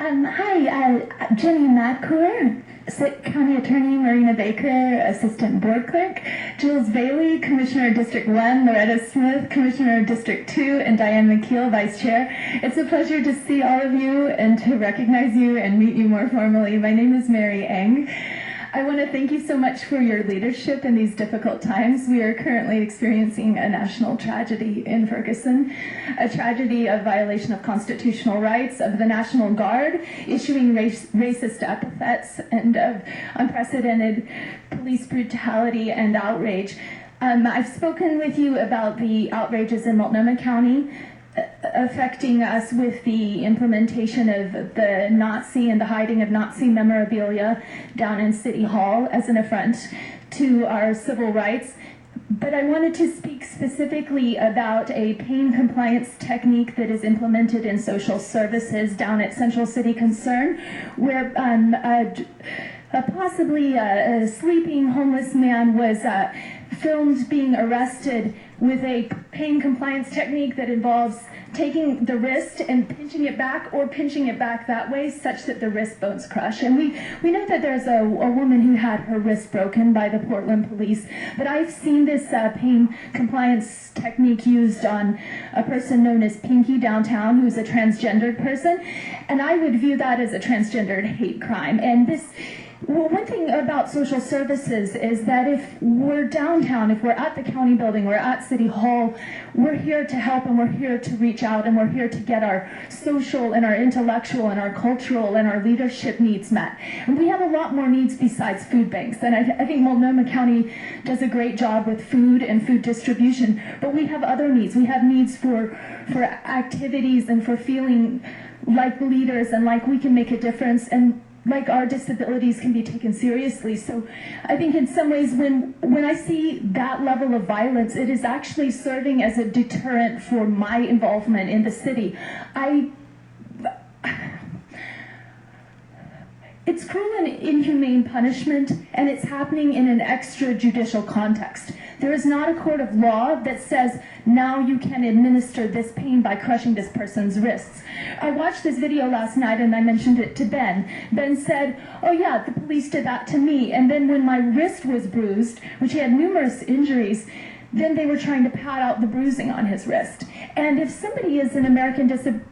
Jenny Madcour, County Attorney Marina Baker, Assistant Board Clerk, Jules Bailey, Commissioner of District 1, Loretta Smith, Commissioner of District 2, and Diane McKeel, Vice Chair. It's a pleasure to see all of you and to recognize you and meet you more formally. My name is Mary Eng. I want to thank you so much for your leadership in these difficult times. We are currently experiencing a national tragedy in Ferguson, a tragedy of violation of constitutional rights, of the National Guard issuing racist epithets, and of unprecedented police brutality and outrage. I've spoken with you about the outrages in Multnomah County, affecting us with the implementation of the Nazi and the hiding of Nazi memorabilia down in City Hall as an affront to our civil rights. But I wanted to speak specifically about a pain compliance technique that is implemented in social services down at Central City Concern, where possibly a sleeping homeless man was filmed being arrested with a pain compliance technique that involves taking the wrist and pinching it back, or pinching it back that way such that the wrist bones crush. And we know that there's a woman who had her wrist broken by the Portland police, but I've seen this pain compliance technique used on a person known as Pinky downtown, who's a transgendered person, and I would view that as a transgendered hate crime. And one thing about social services is that if we're downtown, if we're at the county building, we're at City Hall, we're here to help, and we're here to reach out, and we're here to get our social and our intellectual and our cultural and our leadership needs met. And we have a lot more needs besides food banks. And I think Multnomah County does a great job with food and food distribution, but we have other needs. We have needs for activities and for feeling like leaders and like we can make a difference, and like our disabilities can be taken seriously. So I think in some ways when I see that level of violence, it is actually serving as a deterrent for my involvement in the city. It's cruel and inhumane punishment, and it's happening in an extrajudicial context. There is not a court of law that says, now you can administer this pain by crushing this person's wrists. I watched this video last night, and I mentioned it to Ben. Ben said, oh yeah, the police did that to me. And then when my wrist was bruised, which he had numerous injuries, then they were trying to pad out the bruising on his wrist. And if somebody is an American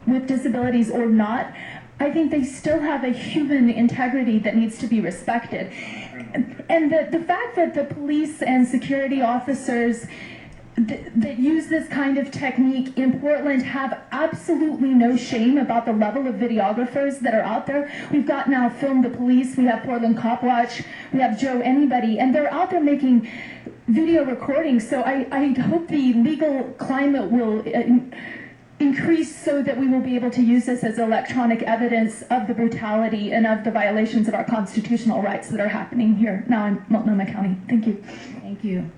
with disabilities or not, I think they still have a human integrity that needs to be respected. And the fact that the police and security officers that use this kind of technique in Portland have absolutely no shame about the level of videographers that are out there. We've got now Film the Police, we have Portland Cop Watch, we have Joe Anybody, and they're out there making video recordings. So I hope the legal climate will increase so that we will be able to use this as electronic evidence of the brutality and of the violations of our constitutional rights that are happening here now in Multnomah County. Thank you. Thank you.